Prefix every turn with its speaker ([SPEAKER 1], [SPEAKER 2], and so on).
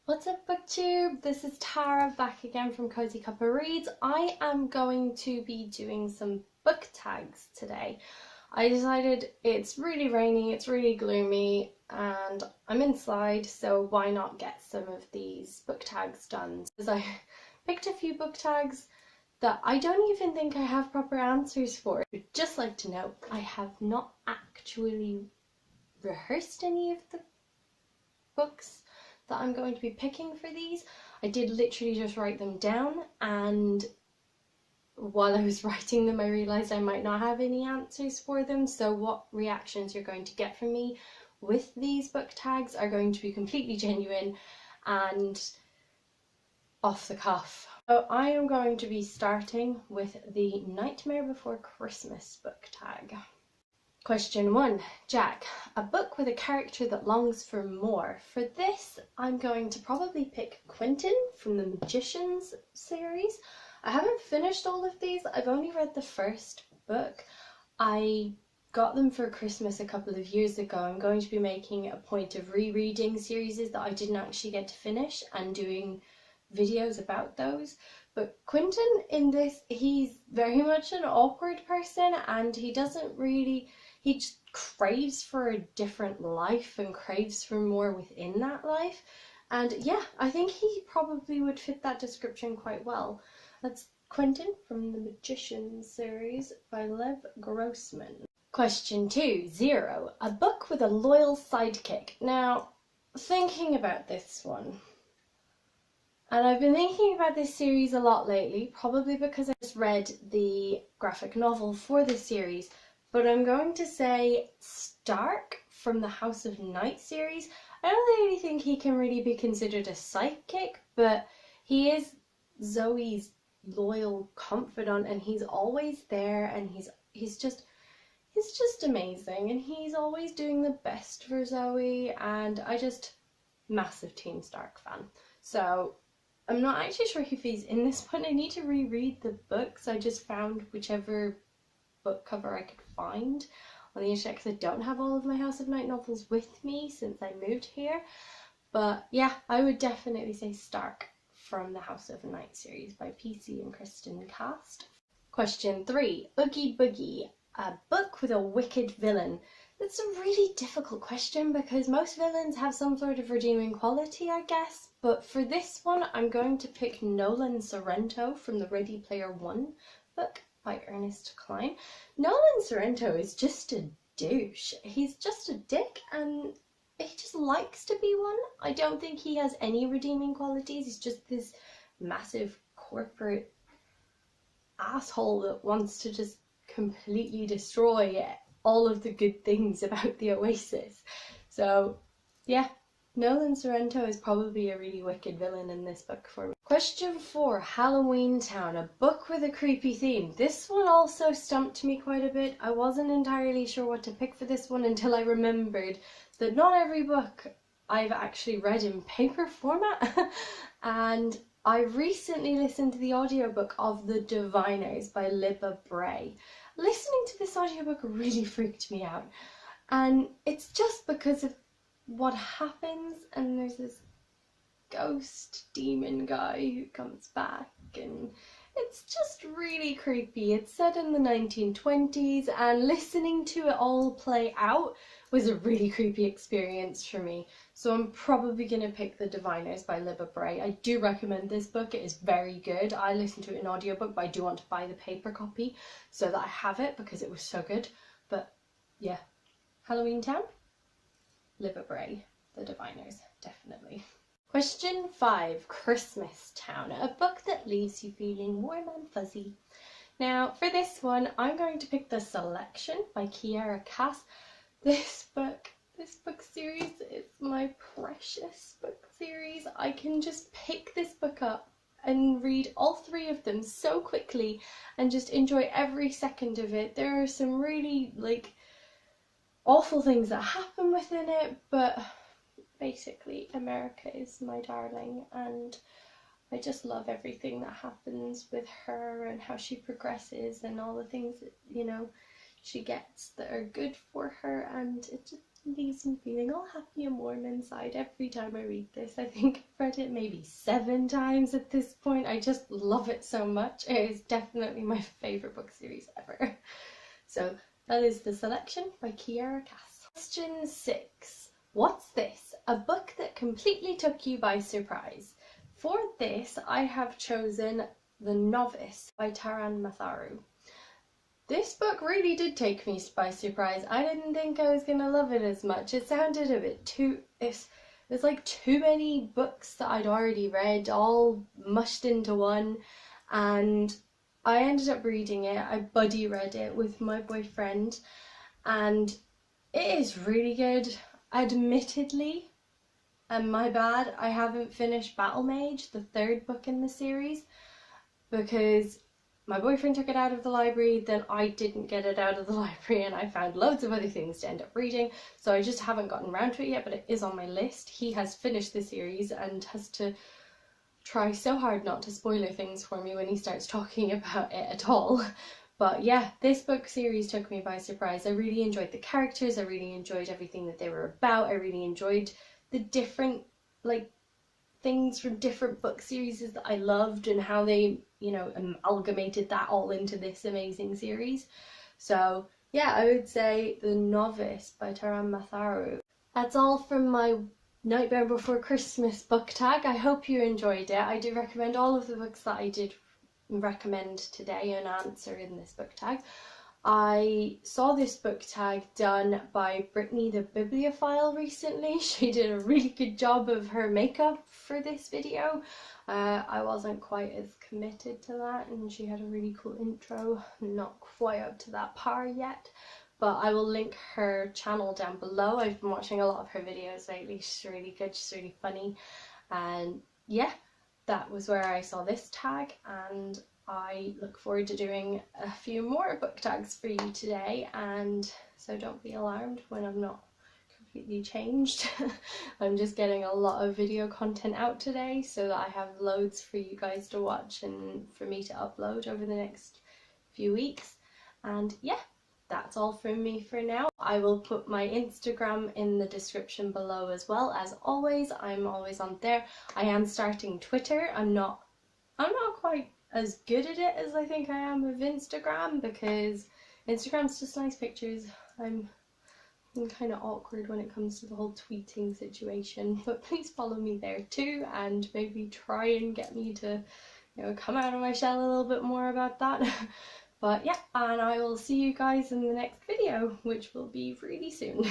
[SPEAKER 1] What's up, booktube? This is Tara back again from Cozy Cup of Reads. I am going to be doing some book tags today. I decided it's really rainy, it's really gloomy, and I'm inside, so why not get some of these book tags done? Because I picked a few book tags that I don't even think I have proper answers for. I'd just like to note, I have not actually rehearsed any of the books that I'm going to be picking for these. I did literally just write them down, and while I was writing them I realised I might not have any answers for them, so what reactions you're going to get from me with these book tags are going to be completely genuine and off the cuff. So I am going to be starting with the Nightmare Before Christmas book tag. Question 1. Jack, a book with a character that longs for more. For this, I'm going to probably pick Quentin from the Magicians series. I haven't finished all of these, I've only read the first book. I got them for Christmas a couple of years ago. I'm going to be making a point of rereading series that I didn't actually get to finish and doing videos about those. But Quentin in this, he's very much an awkward person, and he just craves for a different life and craves for more within that life. And yeah, I think he probably would fit that description quite well. That's Quentin from the Magicians series by Lev Grossman. Question 2. Zero, a book with a loyal sidekick. Now, thinking about this one, and I've been thinking about this series a lot lately, probably because I just read the graphic novel for this series, but I'm going to say Stark from the House of Night series. I don't really think he can really be considered a sidekick, but he is Zoe's loyal confidant, and he's always there, and he's just amazing, and he's always doing the best for Zoe, and massive Team Stark fan. So I'm not actually sure if he's in this one. I need to reread the books. I just found whichever book cover I could find on the internet because I don't have all of my House of Night novels with me since I moved here. But yeah, I would definitely say Stark from the House of Night series by PC and Kristen Cast. Question 3. Oogie Boogie, a book with a wicked villain. That's a really difficult question because most villains have some sort of redeeming quality, I guess, but for this one I'm going to pick Nolan Sorrento from the Ready Player One book by Ernest Cline. Nolan Sorrento is just a douche. He's just a dick, and he just likes to be one. I don't think he has any redeeming qualities. He's just this massive corporate asshole that wants to just completely destroy all of the good things about the Oasis. So yeah, Nolan Sorrento is probably a really wicked villain in this book for me. Question 4. Halloween Town, a book with a creepy theme. This one also stumped me quite a bit. I wasn't entirely sure what to pick for this one until I remembered that not every book I've actually read in paper format. And I recently listened to the audiobook of The Diviners by Libba Bray. Listening to this audiobook really freaked me out, and it's just because of what happens, and there's this ghost demon guy who comes back, and it's just really creepy. It's set in the 1920s, and listening to it all play out was a really creepy experience for me. So I'm probably going to pick The Diviners by Libba Bray. I do recommend this book. It is very good. I listened to it in audiobook, but I do want to buy the paper copy so that I have it because it was so good. But yeah, Halloween Town, Libba Bray, The Diviners, definitely. Question 5. Christmas Town, a book that leaves you feeling warm and fuzzy. Now for this one, I'm going to pick The Selection by Kiera Cass. This book series is my precious book series. I can just pick this book up and read all 3 of them so quickly and just enjoy every second of it. There are some really awful things that happen within it, but basically America is my darling, and I just love everything that happens with her and how she progresses and all the things that, she gets that are good for her, and it just leaves me feeling all happy and warm inside every time I read this. I think I've read it maybe 7 times at this point. I just love it so much. It is definitely my favourite book series ever. So that is The Selection by Kiera Cass. Question 6. What's this? A book that completely took you by surprise. For this, I have chosen The Novice by Taran Matharu. This book really did take me by surprise. I didn't think I was going to love it as much. It sounded a bit too... There's like too many books that I'd already read, all mushed into one, and I ended up reading it. I buddy read it with my boyfriend, and it is really good. Admittedly, and my bad, I haven't finished Battle Mage, the 3rd book in the series, because my boyfriend took it out of the library, then I didn't get it out of the library, and I found loads of other things to end up reading, so I just haven't gotten around to it yet, but it is on my list. He has finished the series and has to try so hard not to spoiler things for me when he starts talking about it at all. But yeah, this book series took me by surprise. I really enjoyed the characters, I really enjoyed everything that they were about, I really enjoyed the different things from different book series that I loved and how they, amalgamated that all into this amazing series. So yeah, I would say The Novice by Taran Matharu. That's all from my Nightmare Before Christmas book tag. I hope you enjoyed it. I do recommend all of the books that I did recommend today and answer in this book tag. I saw this book tag done by Brittany the Bibliophile recently. She did a really good job of her makeup for this video. I wasn't quite as committed to that, and she had a really cool intro. Not quite up to that par yet, but I will link her channel down below. I've been watching a lot of her videos lately. She's really good, she's really funny, and yeah, that was where I saw this tag, and I look forward to doing a few more book tags for you today, and so don't be alarmed when I'm not completely changed. I'm just getting a lot of video content out today so that I have loads for you guys to watch and for me to upload over the next few weeks. And yeah, that's all from me for now. I will put my Instagram in the description below as well. As always, I'm always on there. I am starting Twitter. I'm not quite as good at it as I think I am with Instagram, because Instagram's just nice pictures. I'm kind of awkward when it comes to the whole tweeting situation, but please follow me there too, and maybe try and get me to come out of my shell a little bit more about that. But yeah, and I will see you guys in the next video, which will be really soon.